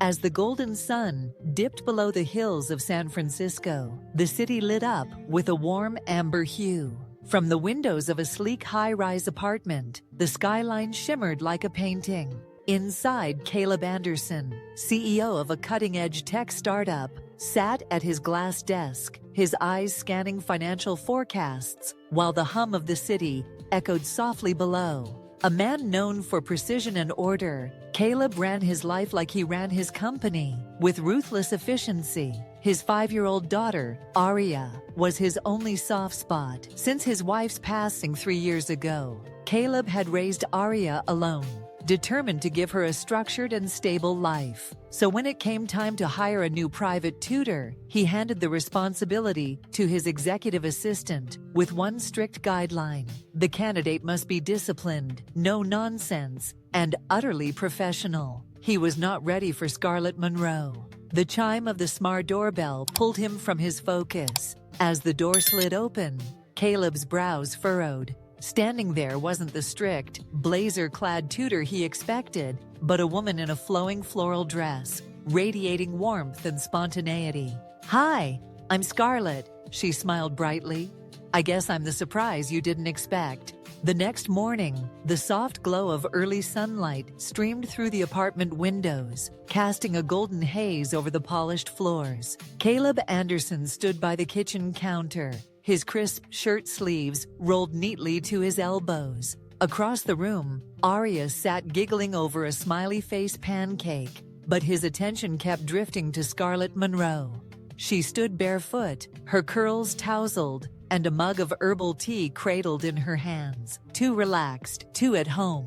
As the golden sun dipped below the hills of San Francisco, the city lit up with a warm amber hue. From the windows of a sleek high-rise apartment, the skyline shimmered like a painting. Inside, Caleb Anderson, CEO of a cutting-edge tech startup, sat at his glass desk, his eyes scanning financial forecasts, while the hum of the city echoed softly below. A man known for precision and order, Caleb ran his life like he ran his company, with ruthless efficiency. His 5-year-old daughter, Aria, was his only soft spot. Since his wife's passing 3 years ago, Caleb had raised Aria alone, determined to give her a structured and stable life. So when it came time to hire a new private tutor, he handed the responsibility to his executive assistant with one strict guideline: the candidate must be disciplined, no nonsense, and utterly professional. He was not ready for Scarlett Monroe. The chime of the smart doorbell pulled him from his focus. As the door slid open, Caleb's brows furrowed. Standing there wasn't the strict, blazer-clad tutor he expected, but a woman in a flowing floral dress, radiating warmth and spontaneity. "Hi, I'm Scarlett," she smiled brightly. "I guess I'm the surprise you didn't expect." The next morning, the soft glow of early sunlight streamed through the apartment windows, casting a golden haze over the polished floors. Caleb Anderson stood by the kitchen counter, his crisp shirt sleeves rolled neatly to his elbows. Across the room, Aria sat giggling over a smiley-face pancake, but his attention kept drifting to Scarlett Monroe. She stood barefoot, her curls tousled, and a mug of herbal tea cradled in her hands. Too relaxed, too at home.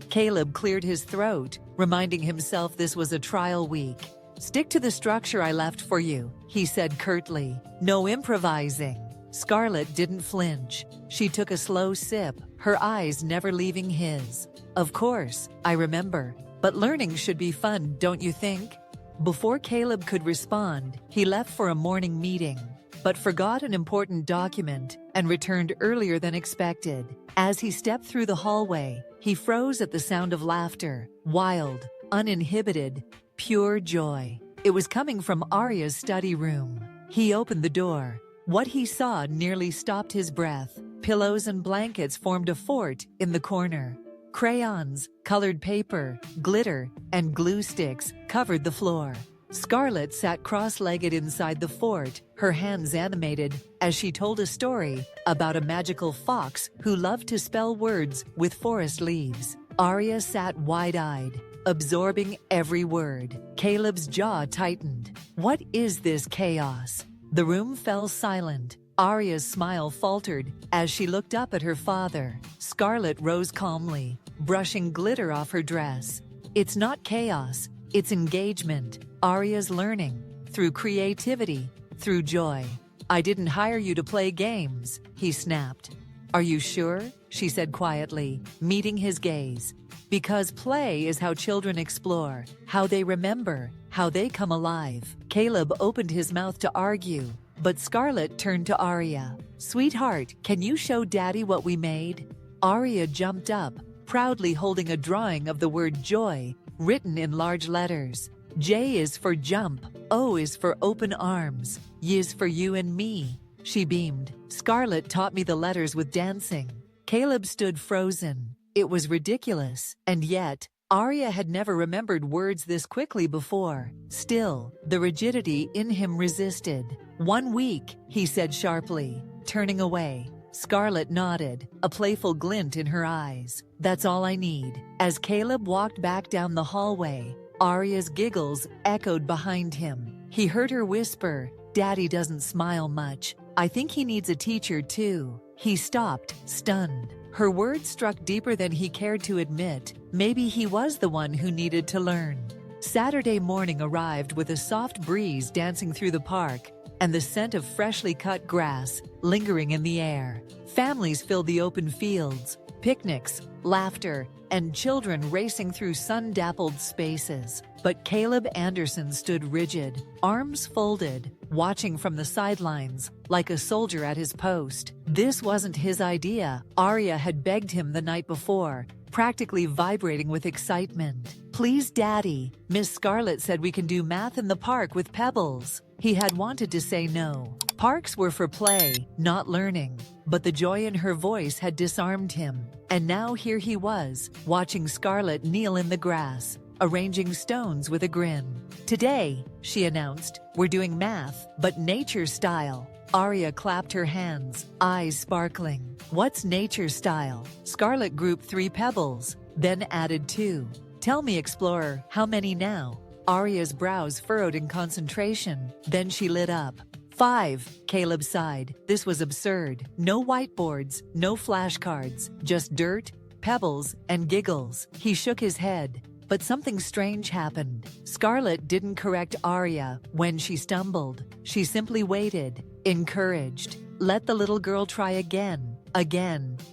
Caleb cleared his throat, reminding himself this was a trial week. "Stick to the structure I left for you," he said curtly. "No improvising." Scarlett didn't flinch. She took a slow sip, her eyes never leaving his. "Of course, I remember. But learning should be fun, don't you think?" Before Caleb could respond, he left for a morning meeting, but forgot an important document and returned earlier than expected. As he stepped through the hallway, he froze at the sound of laughter. Wild, uninhibited, pure joy. It was coming from Aria's study room. He opened the door. What he saw nearly stopped his breath. Pillows and blankets formed a fort in the corner. Crayons, colored paper, glitter, and glue sticks covered the floor. Scarlett sat cross-legged inside the fort, her hands animated, as she told a story about a magical fox who loved to spell words with forest leaves. Aria sat wide-eyed, absorbing every word. Caleb's jaw tightened. What is this chaos? The room fell silent. Aria's smile faltered as she looked up at her father. Scarlett rose calmly, brushing glitter off her dress. "It's not chaos, it's engagement." Aria's learning, through creativity, through joy. "I didn't hire you to play games," he snapped. "Are you sure?" she said quietly, meeting his gaze. "Because play is how children explore, how they remember, how they come alive." Caleb opened his mouth to argue, but Scarlett turned to Aria. "Sweetheart, can you show Daddy what we made?" Aria jumped up, proudly holding a drawing of the word joy, written in large letters. J is for jump, O is for open arms, Y is for you and me. She beamed. "Scarlett taught me the letters with dancing." Caleb stood frozen. It was ridiculous, and yet, Aria had never remembered words this quickly before. Still, the rigidity in him resisted. "1 week," he said sharply, turning away. Scarlett nodded, a playful glint in her eyes. "That's all I need." As Caleb walked back down the hallway, Aria's giggles echoed behind him. He heard her whisper, "Daddy doesn't smile much. I think he needs a teacher too." He stopped, stunned. Her words struck deeper than he cared to admit. Maybe he was the one who needed to learn. Saturday morning arrived with a soft breeze dancing through the park, and the scent of freshly cut grass lingering in the air. Families filled the open fields, picnics, laughter, and children racing through sun-dappled spaces. But Caleb Anderson stood rigid, arms folded, watching from the sidelines, like a soldier at his post. This wasn't his idea. Aria had begged him the night before, practically vibrating with excitement. "Please, Daddy, Miss Scarlet said we can do math in the park with pebbles." He had wanted to say no. Parks were for play, not learning. But the joy in her voice had disarmed him. And now here he was, watching Scarlet kneel in the grass, arranging stones with a grin. "Today," she announced, "we're doing math, but nature style." Aria clapped her hands, eyes sparkling. "What's nature style?" Scarlet grouped 3 pebbles, then added 2. "Tell me, Explorer, how many now?" Aria's brows furrowed in concentration, then she lit up. 5, Caleb sighed. This was absurd. No whiteboards, no flashcards, just dirt, pebbles, and giggles. He shook his head. But something strange happened. Scarlet didn't correct Aria when she stumbled. She simply waited, encouraged. Let the little girl try again,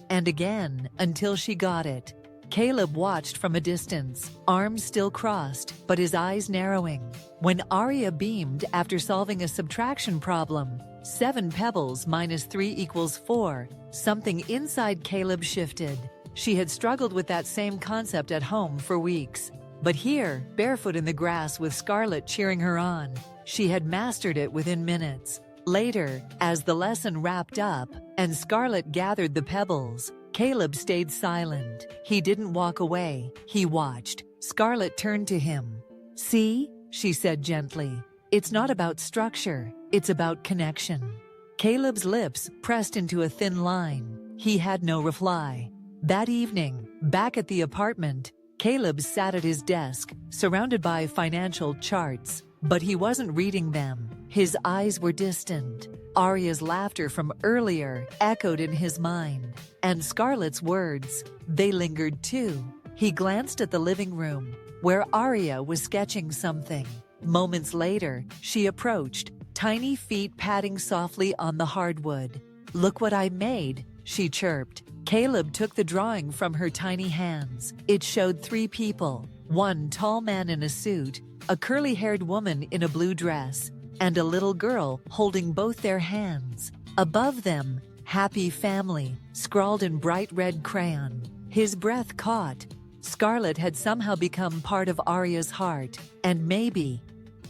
and again, until she got it. Caleb watched from a distance, arms still crossed, but his eyes narrowing. When Aria beamed after solving a subtraction problem, 7 pebbles minus 3 equals 4, something inside Caleb shifted. She had struggled with that same concept at home for weeks. But here, barefoot in the grass with Scarlet cheering her on, she had mastered it within minutes. Later, as the lesson wrapped up and Scarlet gathered the pebbles, Caleb stayed silent. He didn't walk away. He watched. Scarlet turned to him. "See?" she said gently. "It's not about structure. It's about connection." Caleb's lips pressed into a thin line. He had no reply. That evening, back at the apartment, Caleb sat at his desk, surrounded by financial charts, but he wasn't reading them. His eyes were distant. Aria's laughter from earlier echoed in his mind, and Scarlet's words, they lingered too. He glanced at the living room, where Aria was sketching something. Moments later, she approached, tiny feet padding softly on the hardwood. "Look what I made," she chirped. Caleb took the drawing from her tiny hands. It showed 3 people, one tall man in a suit, a curly-haired woman in a blue dress, and a little girl holding both their hands. Above them, "Happy Family," scrawled in bright red crayon. His breath caught. Scarlet had somehow become part of Aria's heart, and maybe,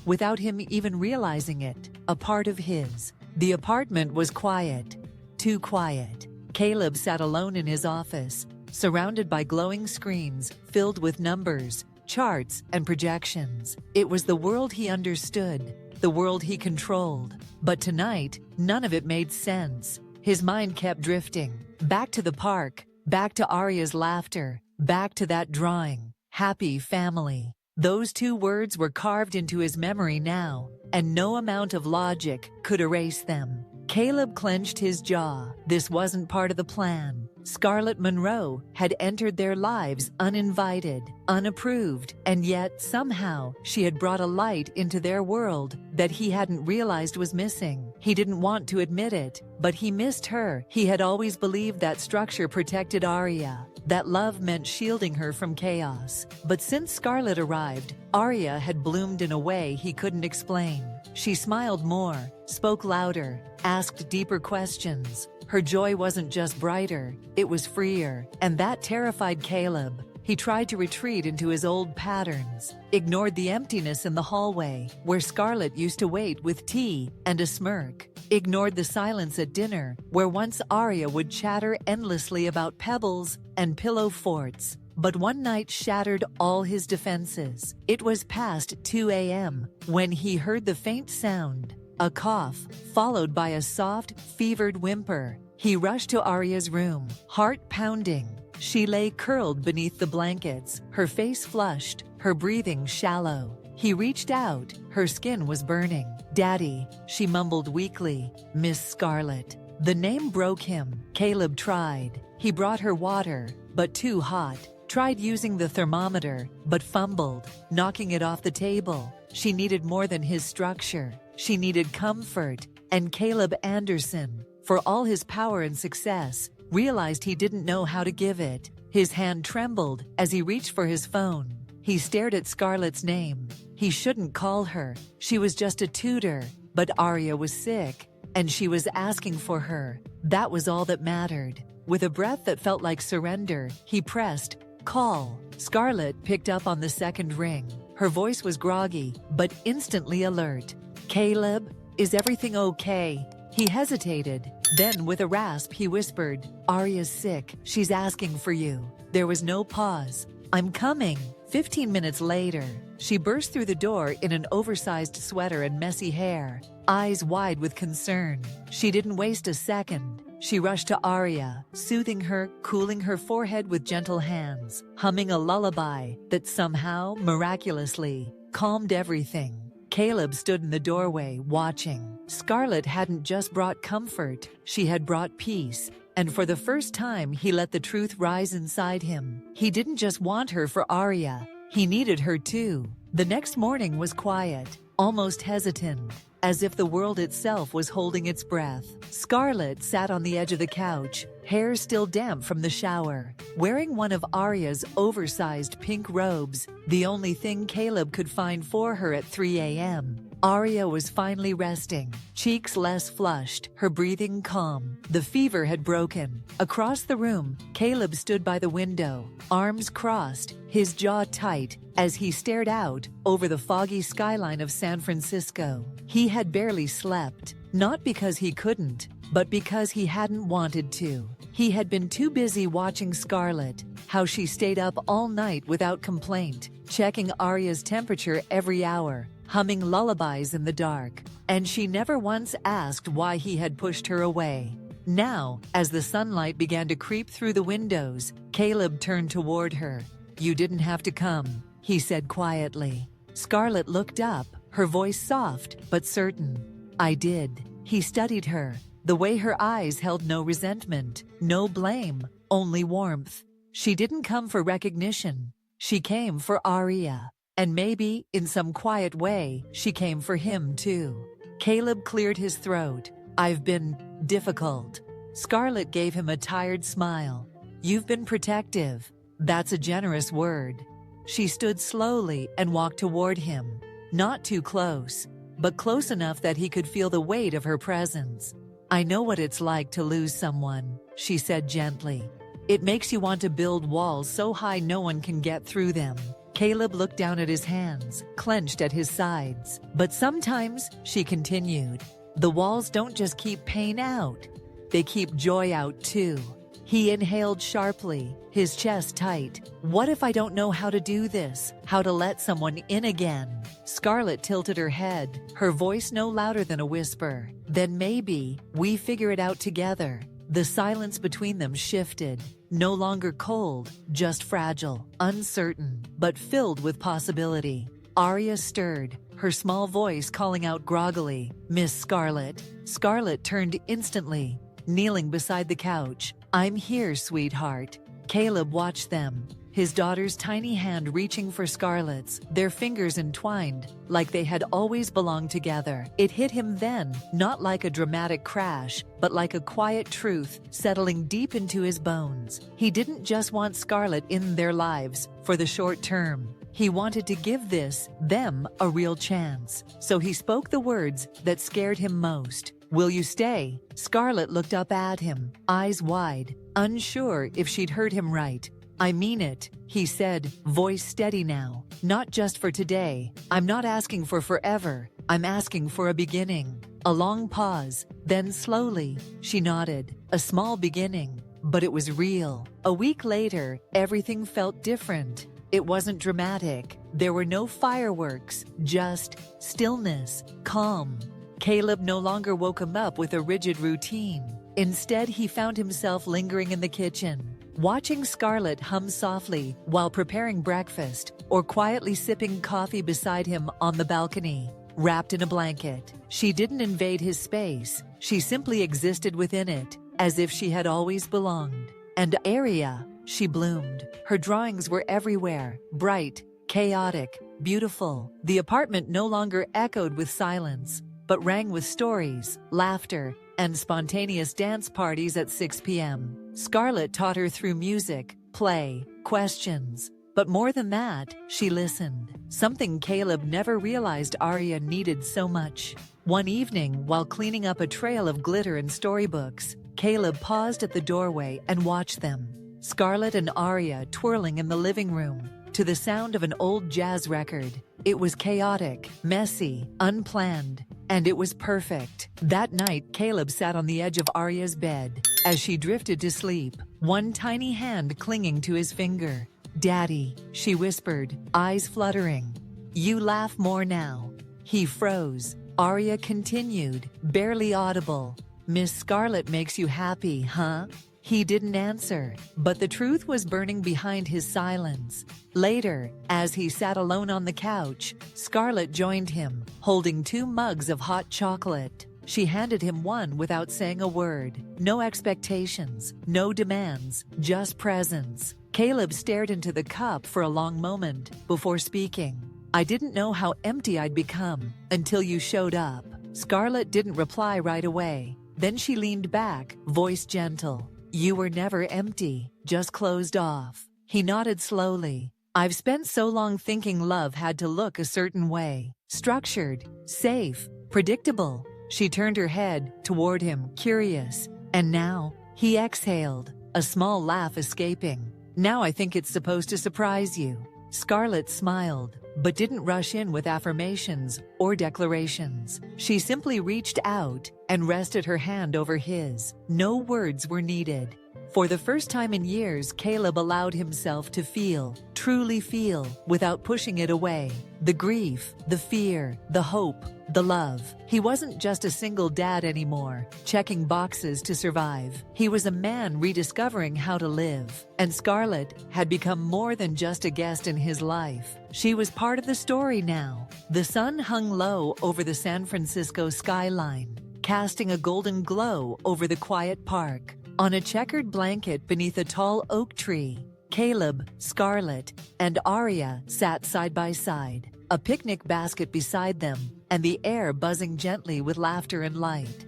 without him even realizing it, a part of his. The apartment was quiet. Too quiet. Caleb sat alone in his office, surrounded by glowing screens filled with numbers, charts, and projections. It was the world he understood, the world he controlled. But tonight, none of it made sense. His mind kept drifting. Back to the park, back to Aria's laughter, back to that drawing. Happy Family. Those 2 words were carved into his memory now, and no amount of logic could erase them. Caleb clenched his jaw. This wasn't part of the plan. Scarlett Monroe had entered their lives uninvited, unapproved, and yet, somehow, she had brought a light into their world that he hadn't realized was missing. He didn't want to admit it, but he missed her. He had always believed that structure protected Aria, that love meant shielding her from chaos. But since Scarlet arrived, Aria had bloomed in a way he couldn't explain. She smiled more, spoke louder, asked deeper questions. Her joy wasn't just brighter, it was freer, and that terrified Caleb. He tried to retreat into his old patterns, ignored the emptiness in the hallway, where Scarlet used to wait with tea and a smirk, ignored the silence at dinner, where once Aria would chatter endlessly about pebbles and pillow forts. But one night shattered all his defenses. It was past 2 a.m. when he heard the faint sound, a cough, followed by a soft, fevered whimper. He rushed to Aria's room, heart pounding. She lay curled beneath the blankets, her face flushed, her breathing shallow. He reached out, her skin was burning. "Daddy," she mumbled weakly. "Miss Scarlet." The name broke him. Caleb tried. He brought her water, but too hot. Tried using the thermometer, but fumbled, knocking it off the table. She needed more than his structure. She needed comfort. And Caleb Anderson, for all his power and success, realized he didn't know how to give it. His hand trembled as he reached for his phone. He stared at Scarlett's name. He shouldn't call her. She was just a tutor. But Aria was sick, and she was asking for her. That was all that mattered. With a breath that felt like surrender, he pressed, "Call." Scarlett picked up on the second ring. Her voice was groggy, but instantly alert. "Caleb, is everything okay?" He hesitated. Then, with a rasp, he whispered, "Arya's sick. She's asking for you." There was no pause. "I'm coming." 15 minutes later, she burst through the door in an oversized sweater and messy hair, eyes wide with concern. She didn't waste a second. She rushed to Arya, soothing her, cooling her forehead with gentle hands, humming a lullaby that somehow, miraculously, calmed everything. Caleb stood in the doorway, watching. Scarlett hadn't just brought comfort, she had brought peace. And for the first time, he let the truth rise inside him. He didn't just want her for Arya, he needed her too. The next morning was quiet, almost hesitant, as if the world itself was holding its breath. Scarlett sat on the edge of the couch, hair still damp from the shower, wearing one of Arya's oversized pink robes, the only thing Caleb could find for her at 3 a.m. Arya was finally resting, cheeks less flushed, her breathing calm. The fever had broken. Across the room, Caleb stood by the window, arms crossed, his jaw tight, as he stared out over the foggy skyline of San Francisco. He had barely slept, not because he couldn't, but because he hadn't wanted to. He had been too busy watching Scarlett, how she stayed up all night without complaint, checking Arya's temperature every hour, humming lullabies in the dark, and she never once asked why he had pushed her away. Now, as the sunlight began to creep through the windows, Caleb turned toward her. "You didn't have to come," he said quietly. Scarlett looked up, her voice soft but certain. "I did." He studied her, the way her eyes held no resentment, no blame, only warmth. She didn't come for recognition. She came for Arya. And maybe, in some quiet way, she came for him too. Caleb cleared his throat. "I've been difficult." Scarlett gave him a tired smile. "You've been protective." That's a generous word. She stood slowly and walked toward him. Not too close, but close enough that he could feel the weight of her presence. "I know what it's like to lose someone," she said gently. "It makes you want to build walls so high no one can get through them." Caleb looked down at his hands, clenched at his sides. "But sometimes," she continued, "the walls don't just keep pain out. They keep joy out too." He inhaled sharply, his chest tight. "What if I don't know how to do this? How to let someone in again?" Scarlett tilted her head, her voice no louder than a whisper. "Then maybe we figure it out together." The silence between them shifted, no longer cold, just fragile, uncertain, but filled with possibility. Arya stirred, her small voice calling out groggily, "Miss Scarlett." Scarlett turned instantly, kneeling beside the couch. "I'm here, sweetheart." Caleb watched them, his daughter's tiny hand reaching for Scarlett's, their fingers entwined, like they had always belonged together. It hit him then, not like a dramatic crash, but like a quiet truth settling deep into his bones. He didn't just want Scarlett in their lives for the short term. He wanted to give them, a real chance. So he spoke the words that scared him most. "Will you stay?" Scarlett looked up at him, eyes wide, unsure if she'd heard him right. "I mean it," he said, voice steady now. "Not just for today. I'm not asking for forever. I'm asking for a beginning." A long pause, then slowly, she nodded. A small beginning, but it was real. A week later, everything felt different. It wasn't dramatic. There were no fireworks, just stillness, calm. Caleb no longer woke him up with a rigid routine. Instead, he found himself lingering in the kitchen, watching Scarlett hum softly while preparing breakfast, or quietly sipping coffee beside him on the balcony, wrapped in a blanket. She didn't invade his space. She simply existed within it, as if she had always belonged. And Arya, she bloomed. Her drawings were everywhere, bright, chaotic, beautiful. The apartment no longer echoed with silence, but rang with stories, laughter, and spontaneous dance parties at 6 p.m. Scarlett taught her through music, play, questions. But more than that, she listened. Something Caleb never realized Arya needed so much. One evening, while cleaning up a trail of glitter and storybooks, Caleb paused at the doorway and watched them. Scarlett and Arya twirling in the living room to the sound of an old jazz record. It was chaotic, messy, unplanned, and it was perfect. That night, Caleb sat on the edge of Arya's bed as she drifted to sleep, one tiny hand clinging to his finger. "Daddy," she whispered, eyes fluttering. "You laugh more now." He froze. Arya continued, barely audible. "Miss Scarlett makes you happy, huh?" He didn't answer, but the truth was burning behind his silence. Later, as he sat alone on the couch, Scarlett joined him, holding 2 mugs of hot chocolate. She handed him one without saying a word. No expectations, no demands, just presence. Caleb stared into the cup for a long moment before speaking. "I didn't know how empty I'd become until you showed up." Scarlett didn't reply right away. Then she leaned back, voice gentle. "You were never empty, just closed off." He nodded slowly. "I've spent so long thinking love had to look a certain way. Structured, safe, predictable." She turned her head toward him, curious. "And now?" He exhaled, a small laugh escaping. "Now I think it's supposed to surprise you." Scarlett smiled, but didn't rush in with affirmations or declarations. She simply reached out and rested her hand over his. No words were needed. For the first time in years, Caleb allowed himself to feel, truly feel, without pushing it away. The grief, the fear, the hope, the love. He wasn't just a single dad anymore, checking boxes to survive. He was a man rediscovering how to live. And Scarlett had become more than just a guest in his life. She was part of the story now. The sun hung low over the San Francisco skyline, casting a golden glow over the quiet park. On a checkered blanket beneath a tall oak tree, Caleb, Scarlett, and Arya sat side by side, a picnic basket beside them, and the air buzzing gently with laughter and light.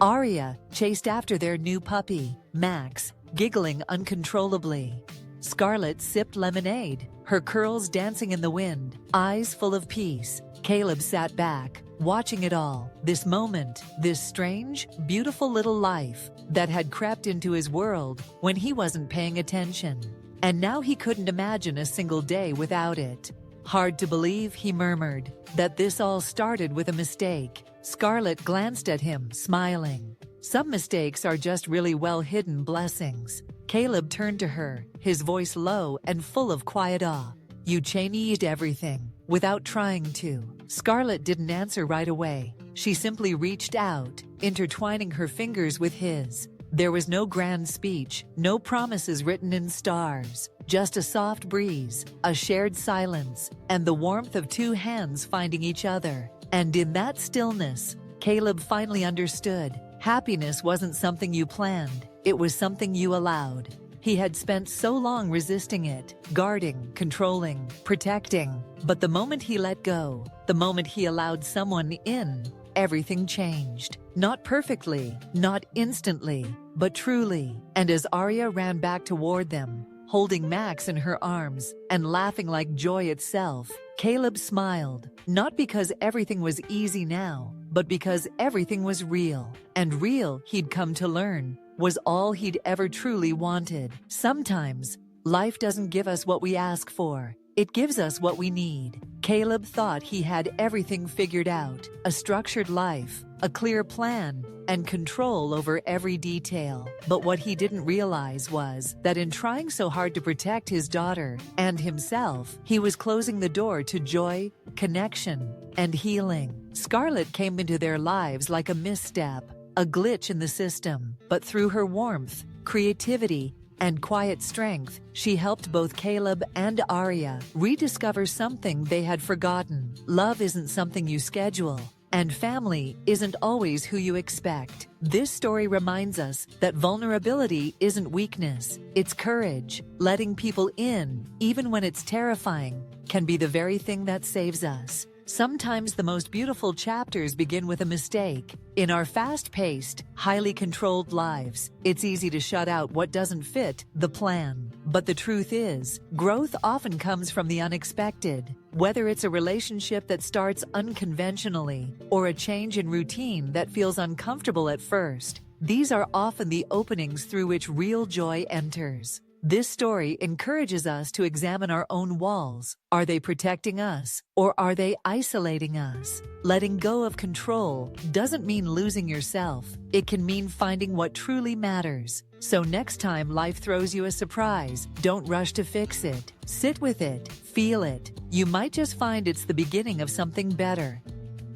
Arya chased after their new puppy, Max, giggling uncontrollably. Scarlett sipped lemonade, her curls dancing in the wind, eyes full of peace. Caleb sat back, watching it all, this moment, this strange, beautiful little life that had crept into his world when he wasn't paying attention. And now he couldn't imagine a single day without it. "Hard to believe," he murmured, "that this all started with a mistake." Scarlett glanced at him, smiling. "Some mistakes are just really well-hidden blessings." Caleb turned to her, his voice low and full of quiet awe. "You changed everything, without trying to." Scarlett didn't answer right away. She simply reached out, intertwining her fingers with his. There was no grand speech, no promises written in stars, just a soft breeze, a shared silence, and the warmth of 2 hands finding each other. And in that stillness, Caleb finally understood. Happiness wasn't something you planned, it was something you allowed. He had spent so long resisting it, guarding, controlling, protecting. But the moment he let go, the moment he allowed someone in, everything changed. Not perfectly, not instantly, but truly. And as Arya ran back toward them, holding Max in her arms and laughing like joy itself, Caleb smiled, not because everything was easy now, but because everything was real. And real, he'd come to learn, was all he'd ever truly wanted. Sometimes, life doesn't give us what we ask for. It gives us what we need. Caleb thought he had everything figured out, a structured life, a clear plan, and control over every detail. But what he didn't realize was that in trying so hard to protect his daughter and himself, he was closing the door to joy, connection, and healing. Scarlett came into their lives like a misstep, a glitch in the system, but through her warmth, creativity, and quiet strength, she helped both Caleb and Arya rediscover something they had forgotten. Love isn't something you schedule, and family isn't always who you expect. This story reminds us that vulnerability isn't weakness, it's courage. Letting people in, even when it's terrifying, can be the very thing that saves us. Sometimes the most beautiful chapters begin with a mistake. In our fast-paced, highly controlled lives, it's easy to shut out what doesn't fit the plan. But the truth is, growth often comes from the unexpected. Whether it's a relationship that starts unconventionally or a change in routine that feels uncomfortable at first, these are often the openings through which real joy enters. This story encourages us to examine our own walls. Are they protecting us, or are they isolating us? Letting go of control doesn't mean losing yourself. It can mean finding what truly matters. So next time life throws you a surprise, don't rush to fix it. Sit with it, feel it. You might just find it's the beginning of something better.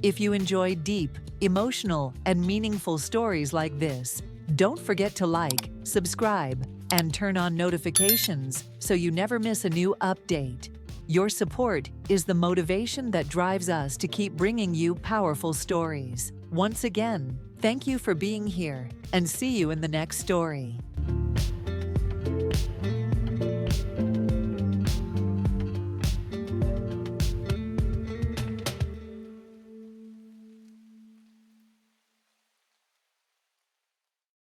If you enjoy deep, emotional, and meaningful stories like this, don't forget to like, subscribe, and turn on notifications so you never miss a new update. Your support is the motivation that drives us to keep bringing you powerful stories. Once again, thank you for being here, and see you in the next story.